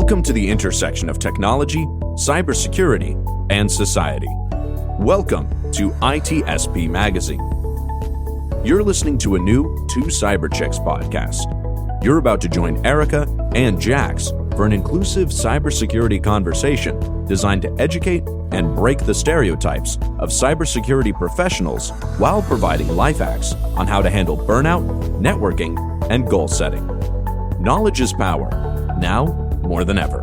Welcome to the intersection of technology, cybersecurity, and society. Welcome to ITSP Magazine. You're listening to a new Two Cyber Chicks podcast. You're about to join Erika and Jax for an inclusive cybersecurity conversation designed to educate and break the stereotypes of cybersecurity professionals while providing life hacks on how to handle burnout, networking, and goal setting. Knowledge is power, now more than ever.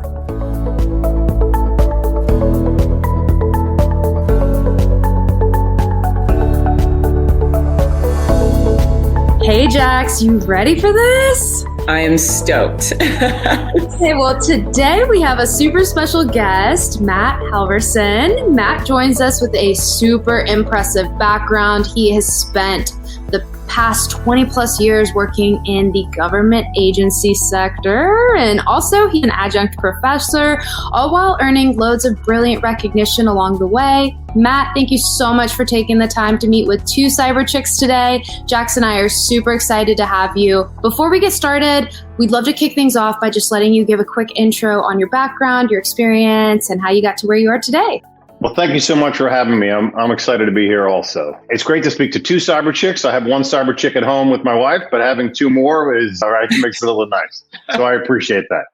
Hey Jax, you ready for this? I am stoked. Okay, well today we have a super special guest, Matt Halvorsen. Matt joins us with a super impressive background. He has spent the past 20 plus years working in the government agency sector, and also he's an adjunct professor, all while earning loads of brilliant recognition along the way. Matt, thank you so much for taking the time to meet with Two Cyber Chicks today. Jax and I are super excited to have you. Before we get started, we'd love to kick things off by just letting you give a quick intro on your background, your experience, and how you got to where you are today. Well, thank you so much for having me. I'm excited to be here also. It's great to speak to two cyber chicks. I have one cyber chick at home with my wife, but having two more is all right, makes it a little nice. So I appreciate that.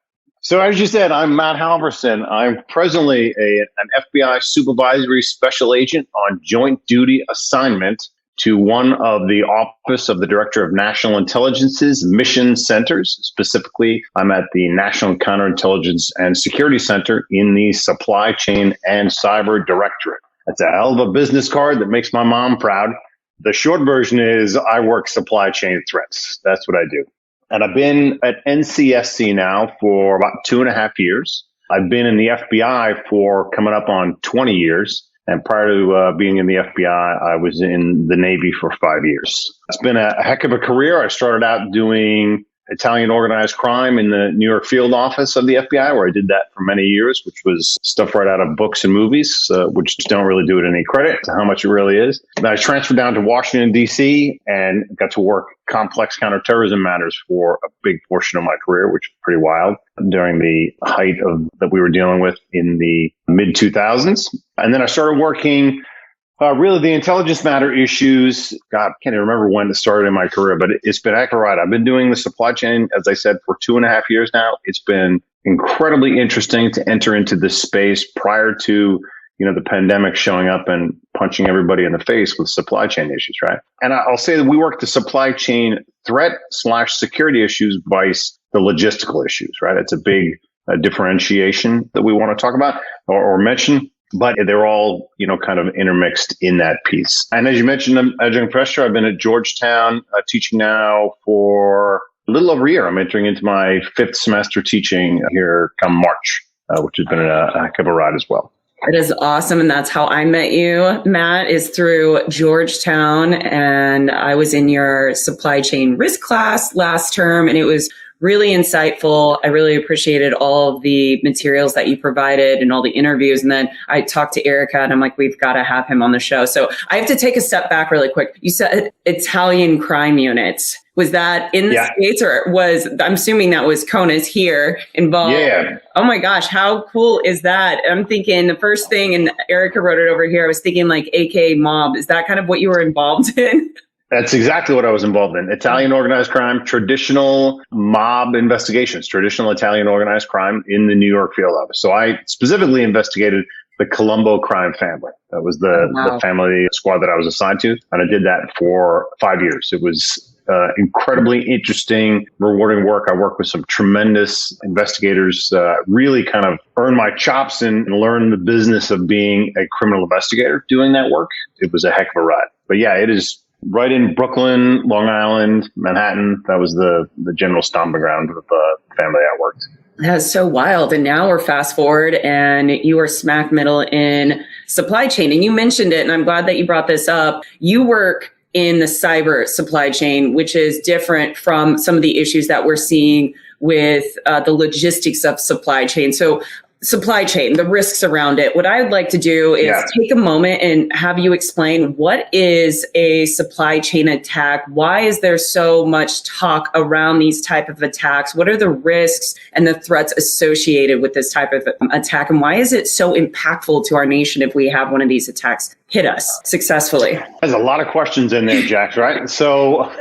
So as you said, I'm Matt Halvorsen. I'm presently an FBI supervisory special agent on joint duty assignment to one of the Office of the Director of National Intelligence's mission centers. Specifically, I'm at the National Counterintelligence and Security Center in the Supply Chain and Cyber Directorate. That's a hell of a business card that makes my mom proud. The short version is I work supply chain threats. That's what I do. And I've been at NCSC now for about 2.5 years. I've been in the FBI for coming up on 20 years. And prior to being in the FBI, I was in the Navy for 5 years. It's been a heck of a career. I started out doing Italian organized crime in the New York field office of the FBI, where I did that for many years, which was stuff right out of books and movies, which don't really do it any credit to how much it really is. Then I transferred down to Washington, D.C., and got to work complex counterterrorism matters for a big portion of my career, which was pretty wild during the height of that we were dealing with in the mid-2000s. And then I started working really the intelligence matter issues. God, I can't even remember when it started in my career, but it's been heck of a ride. I've been doing the supply chain, as I said, for 2.5 years now. It's been incredibly interesting to enter into this space prior to, the pandemic showing up and punching everybody in the face with supply chain issues, right? And I'll say that we work the supply chain threat/security issues vice the logistical issues, right? It's a big differentiation that we want to talk about or mention. But they're all, kind of intermixed in that piece. And as you mentioned, I'm adjunct professor. I've been at Georgetown teaching now for a little over a year. I'm entering into my 5th semester teaching here come March, which has been a heck of a ride as well. It is awesome. And that's how I met you, Matt, is through Georgetown. And I was in your supply chain risk class last term, and it was really insightful. I really appreciated all of the materials that you provided and all the interviews. And then I talked to Erika and I'm like, we've got to have him on the show. So I have to take a step back really quick. You said Italian crime units. Was that in the States, or I'm assuming that was CONUS here involved? Yeah. Oh my gosh, how cool is that? I'm thinking the first thing, and Erika wrote it over here, I was thinking like AK mob. Is that kind of what you were involved in? That's exactly what I was involved in. Italian organized crime, traditional mob investigations, traditional Italian organized crime in the New York field office. So I specifically investigated the Colombo crime family. That was the family squad that I was assigned to. And I did that for 5 years. It was incredibly interesting, rewarding work. I worked with some tremendous investigators, really kind of earned my chops and learned the business of being a criminal investigator doing that work. It was a heck of a ride. But yeah, it is right in Brooklyn, Long Island, Manhattan. That was the general stomping ground of the family I worked. That's so wild. And now we're fast forward and you are smack middle in supply chain. And you mentioned it, and I'm glad that you brought this up. You work in the cyber supply chain, which is different from some of the issues that we're seeing with the logistics of supply chain. So supply chain, the risks around it. What I'd like to do is take a moment and have you explain what is a supply chain attack? Why is there so much talk around these type of attacks? What are the risks and the threats associated with this type of attack? And why is it so impactful to our nation if we have one of these attacks hit us successfully? There's a lot of questions in there, Jax, right? So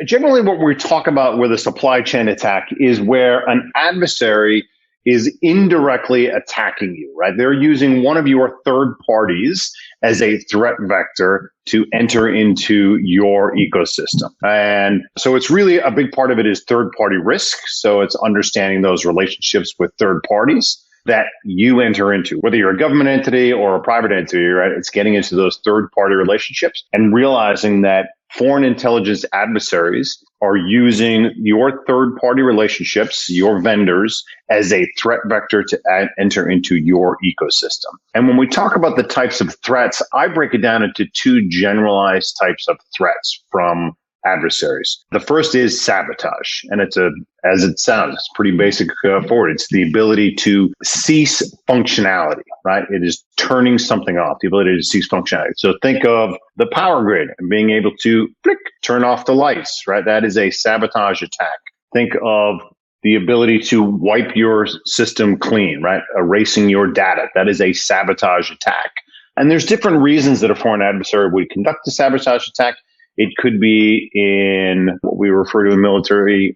generally what we talk about with a supply chain attack is where an adversary is indirectly attacking you, right? They're using one of your third parties as a threat vector to enter into your ecosystem. And so it's really a big part of it is third party risk. So it's understanding those relationships with third parties that you enter into, whether you're a government entity or a private entity, right? It's getting into those third party relationships and realizing that foreign intelligence adversaries are using your third party relationships, your vendors, as a threat vector to enter into your ecosystem. And when we talk about the types of threats, I break it down into two generalized types of threats from adversaries. The first is sabotage, and as it sounds, it's pretty basic forward. It's the ability to cease functionality, right? It is turning something off, the ability to cease functionality. So think of the power grid and being able to turn off the lights, right? That is a sabotage attack. Think of the ability to wipe your system clean, right? Erasing your data. That is a sabotage attack. And there's different reasons that a foreign adversary would conduct a sabotage attack. It could be in what we refer to in military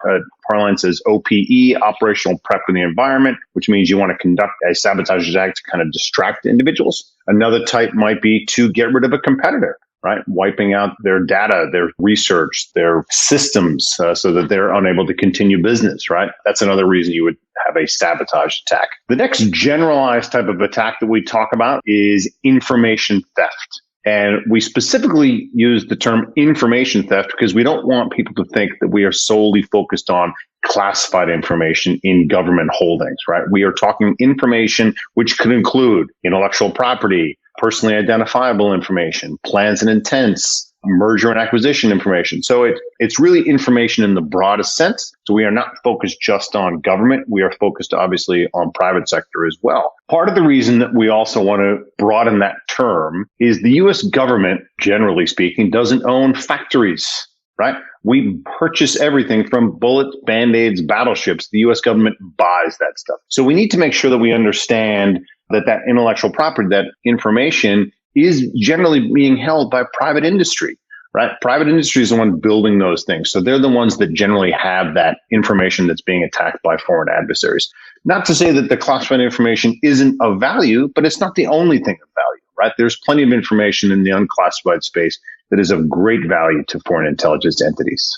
parlance as OPE, operational prep in the environment, which means you want to conduct a sabotage attack to kind of distract individuals. Another type might be to get rid of a competitor, right? Wiping out their data, their research, their systems so that they're unable to continue business, right? That's another reason you would have a sabotage attack. The next generalized type of attack that we talk about is information theft. And we specifically use the term information theft because we don't want people to think that we are solely focused on classified information in government holdings, right? We are talking information which could include intellectual property, personally identifiable information, plans and intents, merger and acquisition information. So it's really information in the broadest sense. So we are not focused just on government. We are focused obviously on private sector as well. Part of the reason that we also want to broaden that term is the US government, generally speaking, doesn't own factories, right? We purchase everything from bullets, band-aids, battleships. The US government buys that stuff. So we need to make sure that we understand that intellectual property, that information is generally being held by private industry, right? Private industry is the one building those things. So they're the ones that generally have that information that's being attacked by foreign adversaries. Not to say that the classified information isn't of value, but it's not the only thing of value, right? There's plenty of information in the unclassified space that is of great value to foreign intelligence entities.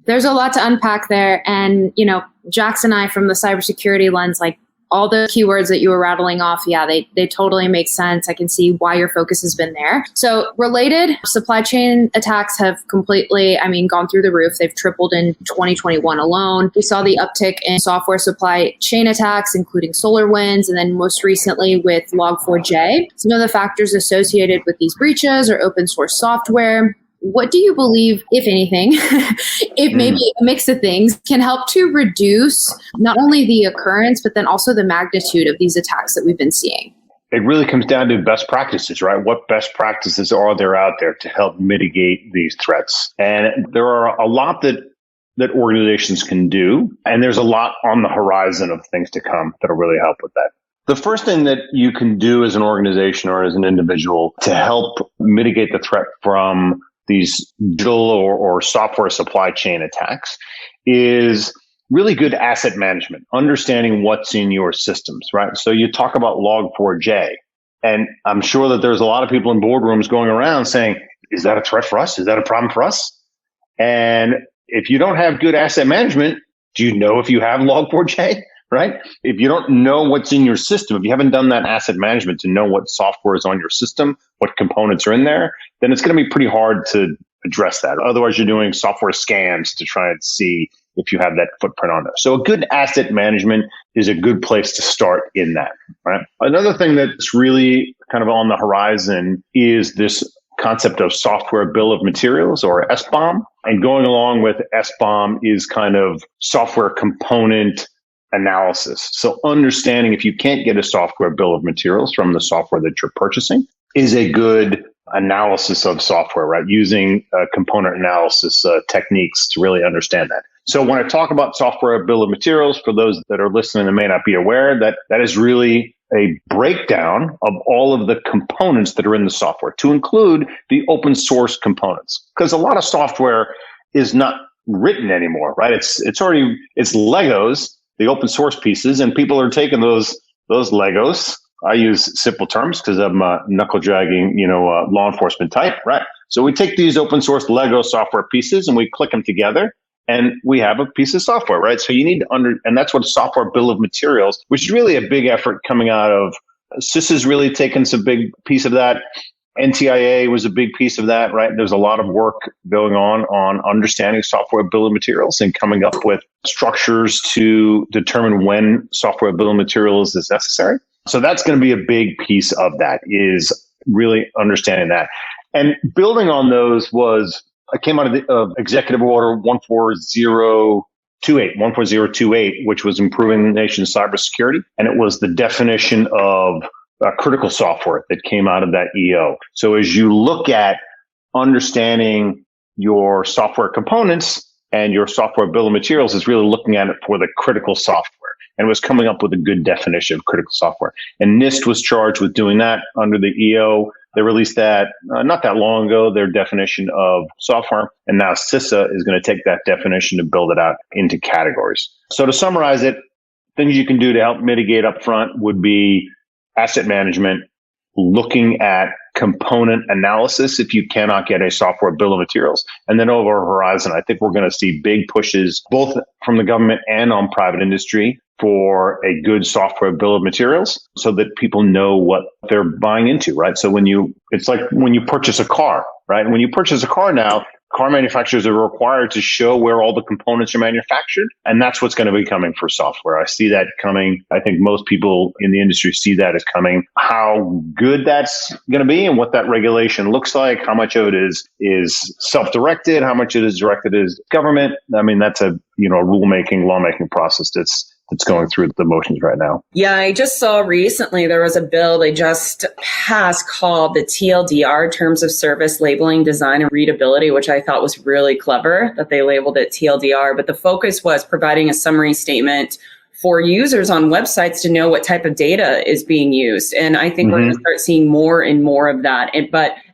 There's a lot to unpack there. And, Jax and I, from the cybersecurity lens, all the keywords that you were rattling off, they totally make sense. I can see why your focus has been there. So related supply chain attacks have completely, gone through the roof. They've tripled in 2021 alone. We saw the uptick in software supply chain attacks, including SolarWinds, and then most recently with Log4j. Some of the factors associated with these breaches are open source software. What do you believe, if anything, if maybe a mix of things can help to reduce not only the occurrence, but then also the magnitude of these attacks that we've been seeing? It really comes down to best practices, right? What best practices are there out there to help mitigate these threats? And there are a lot that organizations can do, and there's a lot on the horizon of things to come that'll really help with that. The first thing that you can do as an organization or as an individual to help mitigate the threat from these digital or software supply chain attacks is really good asset management, understanding what's in your systems, right? So you talk about Log4j, and I'm sure that there's a lot of people in boardrooms going around saying, is that a threat for us? Is that a problem for us? And if you don't have good asset management, do you know if you have Log4j? Right? If you don't know what's in your system, if you haven't done that asset management to know what software is on your system, what components are in there, then it's going to be pretty hard to address that. Otherwise, you're doing software scans to try and see if you have that footprint on there. So a good asset management is a good place to start in that, right? Another thing that's really kind of on the horizon is this concept of software bill of materials, or SBOM. And going along with SBOM is kind of software component analysis. So understanding if you can't get a software bill of materials from the software that you're purchasing is a good analysis of software, right? Using component analysis techniques to really understand that. So when I talk about software bill of materials, for those that are listening that may not be aware, that is really a breakdown of all of the components that are in the software, to include the open source components. Because a lot of software is not written anymore, right? It's Legos, the open source pieces, and people are taking those Legos. I use simple terms because I'm a knuckle dragging, law enforcement type, right? So we take these open source Lego software pieces and we click them together, and we have a piece of software, right? So you need to and that's what software bill of materials, which is really a big effort coming out of CIS has really taken some big piece of that. NTIA was a big piece of that, right? There's a lot of work going on understanding software bill of materials and coming up with structures to determine when software bill of materials is necessary. So that's going to be a big piece of that, is really understanding that. And building on those I came out of the Executive Order 14028, which was improving the nation's cybersecurity. And it was the definition of critical software that came out of that EO. So as you look at understanding your software components and your software bill of materials, is really looking at it for the critical software, and was coming up with a good definition of critical software. And NIST was charged with doing that under the EO. They released that not that long ago, their definition of software. And now CISA is going to take that definition and build it out into categories. So to summarize it, things you can do to help mitigate upfront would be asset management, looking at component analysis if you cannot get a software bill of materials. And then over horizon, I think we're going to see big pushes both from the government and on private industry for a good software bill of materials so that people know what they're buying into, right? So it's like when you purchase a car, right? When you purchase a car now, car manufacturers are required to show where all the components are manufactured. And that's what's going to be coming for software. I see that coming. I think most people in the industry see that as coming. How good that's going to be and what that regulation looks like, how much of it is self-directed, how much it is directed as government. I mean, that's a rulemaking, lawmaking process that's going through the motions right now. Yeah, I just saw recently there was a bill they just passed called the TLDR, Terms of Service Labeling, Design, and Readability, which I thought was really clever that they labeled it TLDR. But the focus was providing a summary statement for users on websites to know what type of data is being used. And I think we're going to start seeing more and more of that.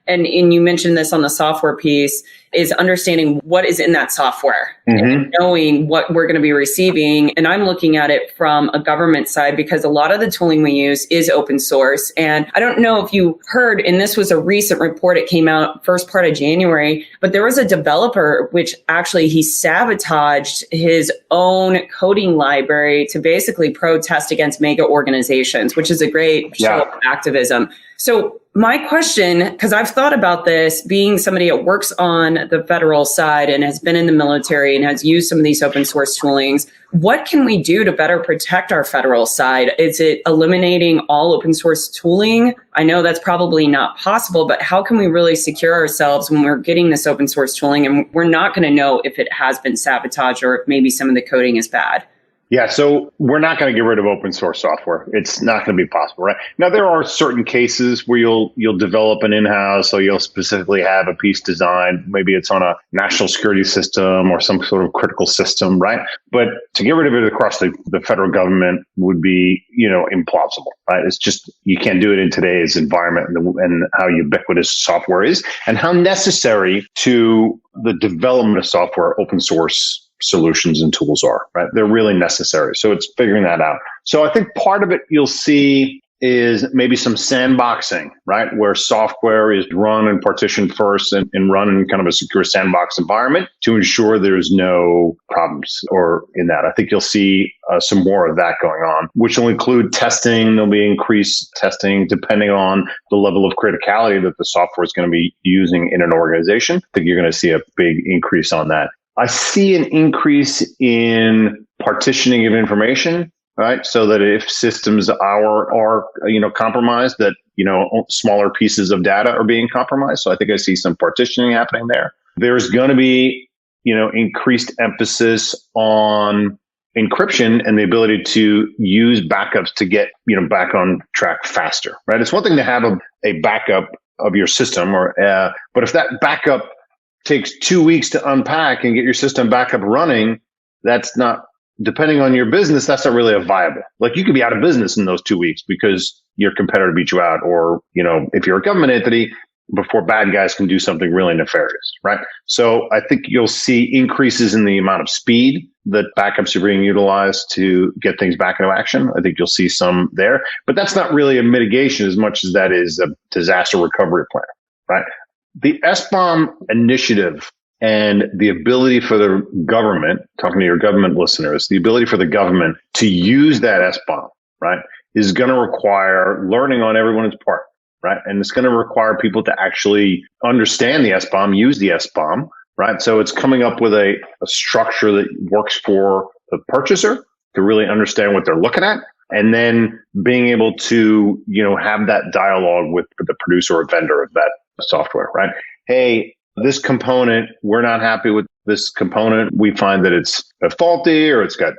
And you mentioned this on the software piece, is understanding what is in that software and knowing what we're going to be receiving. And I'm looking at it from a government side because a lot of the tooling we use is open source. And I don't know if you heard, and this was a recent report, it came out first part of January, but there was a developer which actually he sabotaged his own coding library to basically protest against mega organizations, which is a great show of activism. So my question, because I've thought about this, being somebody that works on the federal side and has been in the military and has used some of these open source toolings, what can we do to better protect our federal side? Is it eliminating all open source tooling? I know that's probably not possible, but how can we really secure ourselves when we're getting this open source tooling and we're not going to know if it has been sabotaged or if maybe some of the coding is bad? Yeah, so we're not going to get rid of open source software. It's not going to be possible, right? Now, there are certain cases where you'll develop an in-house, so you'll specifically have a piece designed. Maybe it's on a national security system or some sort of critical system, right? But to get rid of it across the federal government would be, implausible, right? It's just, you can't do it in today's environment and how ubiquitous software is and how necessary to the development of software open source solutions and tools are, right? They're really necessary. So it's figuring that out. So I think part of it you'll see is maybe some sandboxing, right? Where software is run and partitioned first and run in kind of a secure sandbox environment to ensure there's no problems or in that. I think you'll see some more of that going on, which will include testing. There'll be increased testing depending on the level of criticality that the software is going to be using in an organization. I think you're going to see a big increase on that. I see an increase in partitioning of information, right? So that if systems are compromised, that, smaller pieces of data are being compromised. So I think I see some partitioning happening there. There's going to be, increased emphasis on encryption and the ability to use backups to get, back on track faster, right? It's one thing to have a backup of your system, but if that backup takes 2 weeks to unpack and get your system back up running, that's not, depending on your business, that's not really a viable. Like, you could be out of business in those 2 weeks because your competitor beat you out, or, if you're a government entity, before bad guys can do something really nefarious, right? So I think you'll see increases in the amount of speed that backups are being utilized to get things back into action. I think you'll see some there, but that's not really a mitigation as much as that is a disaster recovery plan, right? The SBOM initiative and the ability for the government, talking to your government listeners, the ability for the government to use that SBOM, right, is going to require learning on everyone's part. Right. And it's going to require people to actually understand the SBOM, use the SBOM. Right. So it's coming up with a structure that works for the purchaser to really understand what they're looking at. And then being able to, have that dialogue with the producer or vendor of that software. Right. Hey, this component, we're not happy with this component. We find that it's faulty, or it's got,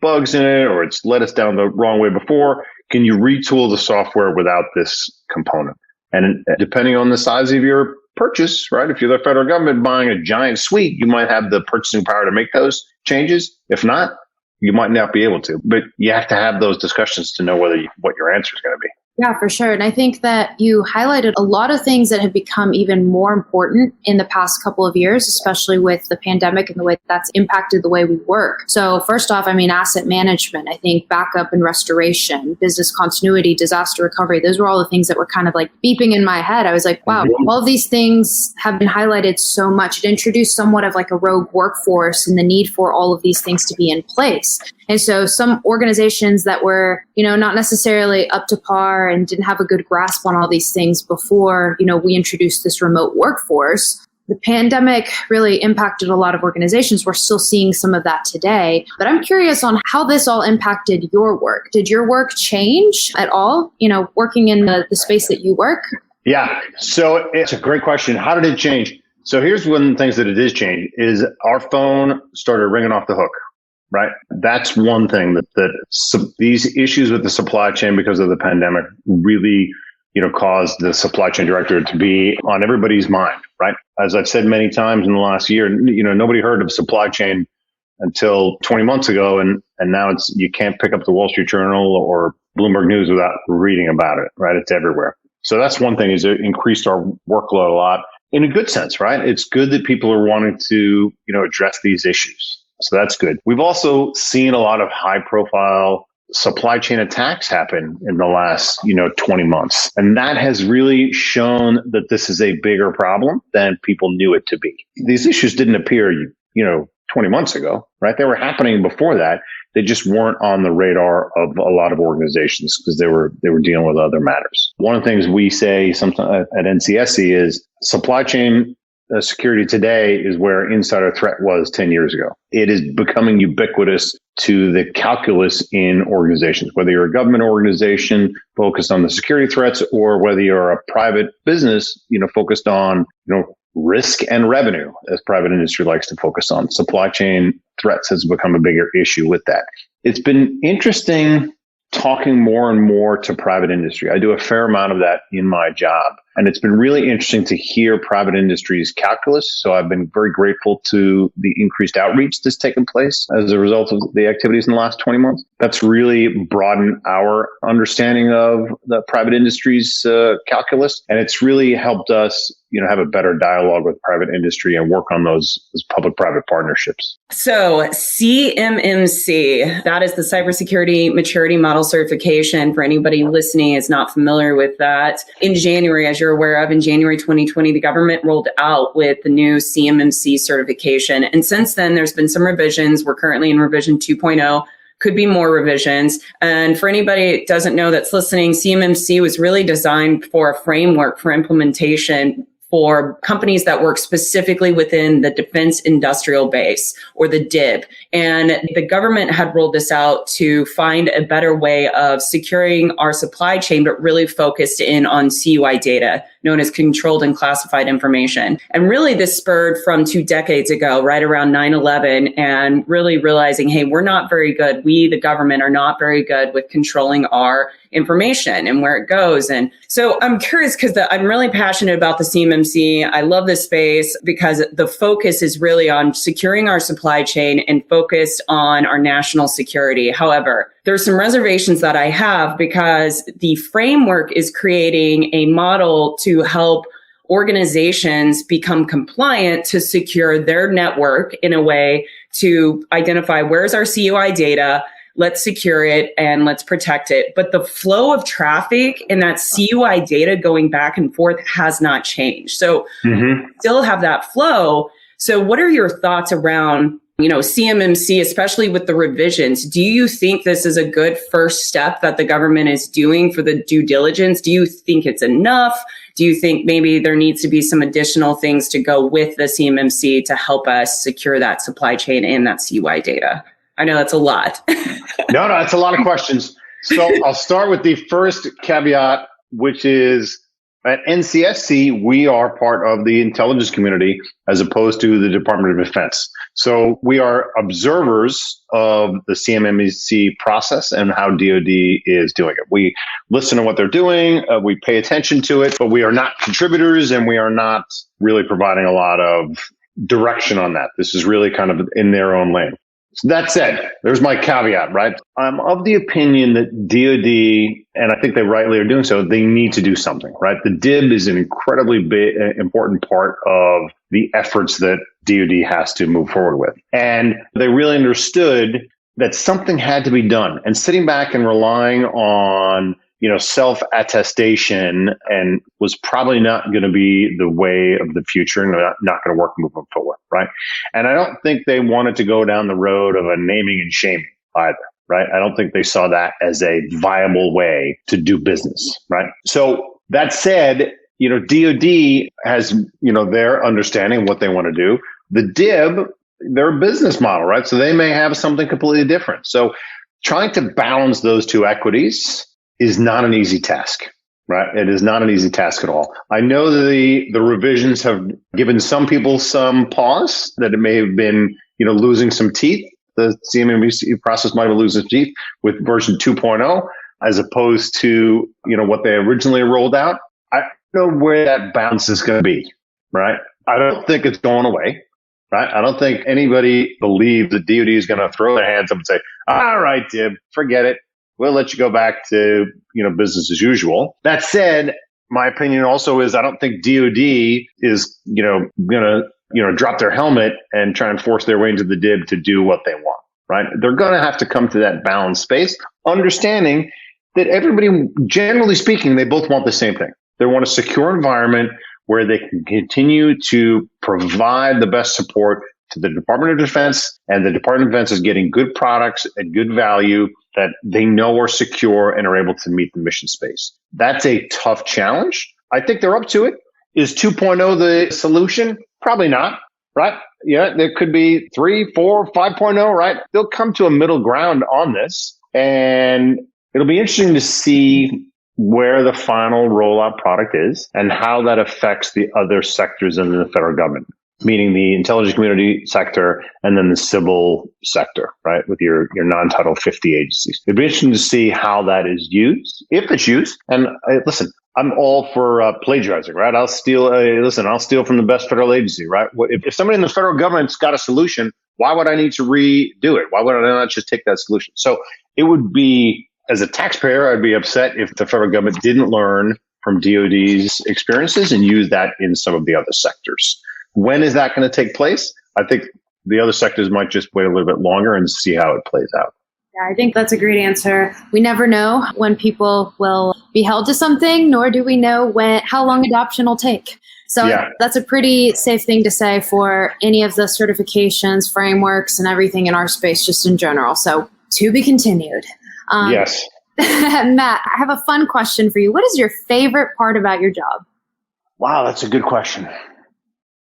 bugs in it, or it's led us down the wrong way before. Can you retool the software without this component? And depending on the size of your purchase, right? If you're the federal government buying a giant suite, you might have the purchasing power to make those changes. If not, you might not be able to. But you have to have those discussions to know what your answer is going to be. Yeah, for sure. And I think that you highlighted a lot of things that have become even more important in the past couple of years, especially with the pandemic and the way that's impacted the way we work. So first off, asset management, I think backup and restoration, business continuity, disaster recovery, those were all the things that were kind of like beeping in my head. I was like, wow, all of these things have been highlighted so much. It introduced somewhat of like a rogue workforce and the need for all of these things to be in place. And so some organizations that were, not necessarily up to par and didn't have a good grasp on all these things before, we introduced this remote workforce. The pandemic really impacted a lot of organizations. We're still seeing some of that today. But I'm curious on how this all impacted your work. Did your work change at all, working in the space that you work? Yeah. So it's a great question. How did it change? So here's one of the things that it did change is our phone started ringing off the hook. Right. That's one thing that these issues with the supply chain because of the pandemic really, caused the supply chain director to be on everybody's mind. Right. As I've said many times in the last year, nobody heard of supply chain until 20 months ago. And now you can't pick up the Wall Street Journal or Bloomberg News without reading about it. Right. It's everywhere. So that's one thing, is it increased our workload a lot in a good sense. Right. It's good that people are wanting to, address these issues. So that's good. We've also seen a lot of high profile supply chain attacks happen in the last, 20 months. And that has really shown that this is a bigger problem than people knew it to be. These issues didn't appear, 20 months ago, right? They were happening before that. They just weren't on the radar of a lot of organizations because they were dealing with other matters. One of the things we say sometimes at NCSC is supply chain security today is where insider threat was 10 years ago. It is becoming ubiquitous to the calculus in organizations, whether you're a government organization focused on the security threats or whether you're a private business, focused on, risk and revenue, as private industry likes to focus on. Supply chain threats has become a bigger issue with that. It's been interesting talking more and more to private industry. I do a fair amount of that in my job. And it's been really interesting to hear private industry's calculus. So I've been very grateful to the increased outreach that's taken place as a result of the activities in the last 20 months. That's really broadened our understanding of the private industry's calculus. And it's really helped us, have a better dialogue with private industry and work on those public-private partnerships. So CMMC, that is the Cybersecurity Maturity Model Certification. For anybody listening is not familiar with that. In January, as you're aware of, in January 2020, the government rolled out with the new CMMC certification. And since then, there's been some revisions. We're currently in revision 2.0. Could be more revisions. And for anybody that doesn't know that's listening, CMMC was really designed for a framework for implementation for companies that work specifically within the defense industrial base, or the DIB. And the government had rolled this out to find a better way of securing our supply chain, but really focused in on CUI data, known as controlled and classified information. And really this spurred from 2 decades ago, right around 9/11, and really realizing, hey, we're not very good. We, the government, are not very good with controlling our information and where it goes. And so I'm curious because I'm really passionate about the CMMC. I love this space because the focus is really on securing our supply chain and focused on our national security. However, there's some reservations that I have because the framework is creating a model to help organizations become compliant to secure their network in a way to identify where's our CUI data, let's secure it and let's protect it. But the flow of traffic and that CUI data going back and forth has not changed. So still have that flow. So what are your thoughts around, CMMC, especially with the revisions? Do you think this is a good first step that the government is doing for the due diligence? Do you think it's enough? Do you think maybe there needs to be some additional things to go with the CMMC to help us secure that supply chain and that CUI data? I know that's a lot. No, it's a lot of questions. So I'll start with the first caveat, which is at NCSC, we are part of the intelligence community as opposed to the Department of Defense. So we are observers of the CMMC process and how DoD is doing it. We listen to what they're doing, we pay attention to it, but we are not contributors and we are not really providing a lot of direction on that. This is really kind of in their own lane. So that said, there's my caveat, right? I'm of the opinion that DoD, and I think they rightly are doing so, they need to do something, right? The DIB is an incredibly big, important part of the efforts that DoD has to move forward with. And they really understood that something had to be done. And sitting back and relying on self-attestation and was probably not going to be the way of the future and not going to work moving forward, right? And I don't think they wanted to go down the road of a naming and shaming either, right? I don't think they saw that as a viable way to do business, right? So that said, DoD has, their understanding of what they want to do. The DIB, their business model, right? So they may have something completely different. So trying to balance those two equities is not an easy task, right? It is not an easy task at all. I know that the revisions have given some people some pause, that it may have been, losing some teeth. The CMMC process might have losing teeth with version 2.0 as opposed to, what they originally rolled out. I don't know where that balance is going to be, right? I don't think it's going away, right? I don't think anybody believes that DoD is going to throw their hands up and say, all right, DIB, forget it. We'll let you go back to, business as usual. That said, my opinion also is I don't think DoD is, going to, drop their helmet and try and force their way into the DIB to do what they want, right? They're going to have to come to that balanced space, understanding that everybody, generally speaking, they both want the same thing. They want a secure environment where they can continue to provide the best support to the Department of Defense, and the Department of Defense is getting good products at good value that they know are secure and are able to meet the mission space. That's a tough challenge. I think they're up to it. Is 2.0 the solution? Probably not, right? Yeah, there could be 3, 4, 5.0, right? They'll come to a middle ground on this, and it'll be interesting to see where the final rollout product is and how that affects the other sectors in the federal government, meaning the intelligence community sector and then the civil sector, right, with your non-Title 50 agencies. It'd be interesting to see how that is used, if it's used. And listen, I'm all for plagiarizing, right? I'll steal from the best federal agency, right? If somebody in the federal government's got a solution, why would I need to redo it? Why would I not just take that solution? So it would be, as a taxpayer, I'd be upset if the federal government didn't learn from DoD's experiences and use that in some of the other sectors. When is that going to take place? I think the other sectors might just wait a little bit longer and see how it plays out. Yeah, I think that's a great answer. We never know when people will be held to something, nor do we know how long adoption will take. So That's a pretty safe thing to say for any of the certifications, frameworks, and everything in our space, just in general. So to be continued. Yes. Matt, I have a fun question for you. What is your favorite part about your job? Wow, that's a good question.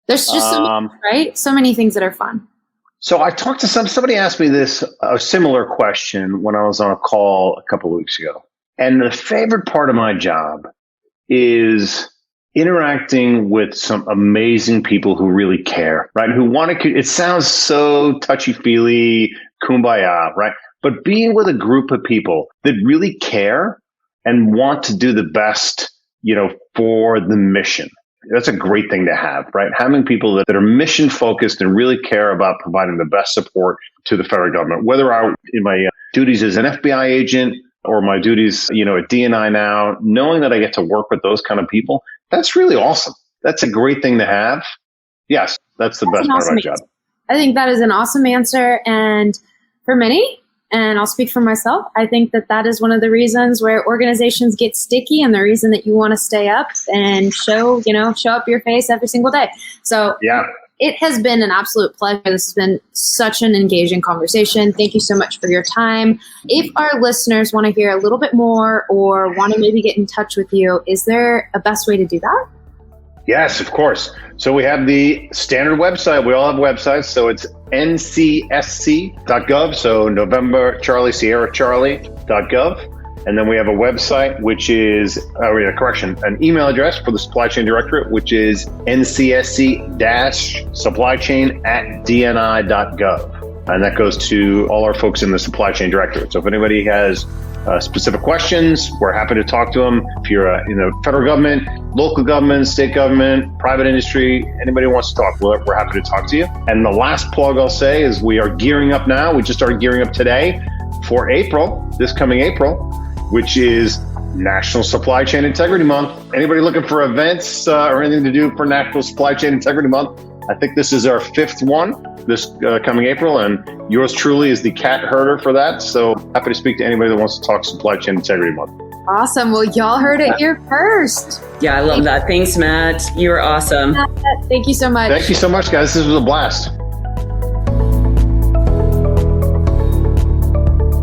There's just so many, right? So many things that are fun. So I talked to somebody asked me a similar question when I was on a call a couple of weeks ago. And the favorite part of my job is interacting with some amazing people who really care, right? Who want to, it sounds so touchy-feely, kumbaya, right? But being with a group of people that really care and want to do the best, for the mission. That's a great thing to have, right? Having people that are mission focused and really care about providing the best support to the federal government, whether in my duties as an FBI agent or my duties, at DNI now, knowing that I get to work with those kind of people, that's really awesome. That's a great thing to have. Yes, that's the best part of my job. I think that is an awesome answer. And for many, and I'll speak for myself, I think that is one of the reasons where organizations get sticky and the reason that you want to stay up and show up your face every single day. So yeah, it has been an absolute pleasure. This has been such an engaging conversation. Thank you so much for your time. If our listeners want to hear a little bit more or want to maybe get in touch with you, is there a best way to do that? Yes, of course. So we have the standard website. We all have websites. So it's ncsc.gov. So November Charlie Sierra Charlie.gov. And then we have a website, which is, an email address for the Supply Chain Directorate, which is ncsc-supplychain@dni.gov. And that goes to all our folks in the Supply Chain Directorate. So if anybody has specific questions, we're happy to talk to them. If you're in the federal government, local government, state government, private industry, anybody who wants to talk, we're happy to talk to you. And the last plug I'll say is we are gearing up now. We just started gearing up today for April, this coming April, which is National Supply Chain Integrity Month. Anybody looking for events or anything to do for National Supply Chain Integrity Month? I think this is our 5th one this coming April, and yours truly is the cat herder for that. So happy to speak to anybody that wants to talk Supply Chain Integrity Month. Awesome. Well, y'all heard it here first. Yeah, I love that. Thanks, Matt. You were awesome. Thank you so much. Thank you so much, guys. This was a blast.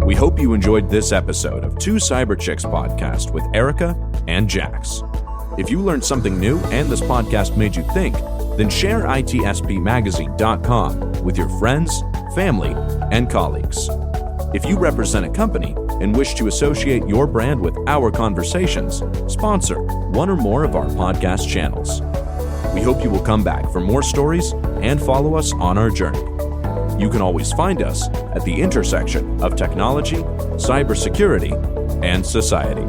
We hope you enjoyed this episode of Two Cyber Chicks podcast with Erika and Jax. If you learned something new and this podcast made you think, then share itspmagazine.com with your friends, family, and colleagues. If you represent a company and wish to associate your brand with our conversations, sponsor one or more of our podcast channels. We hope you will come back for more stories and follow us on our journey. You can always find us at the intersection of technology, cybersecurity, and society.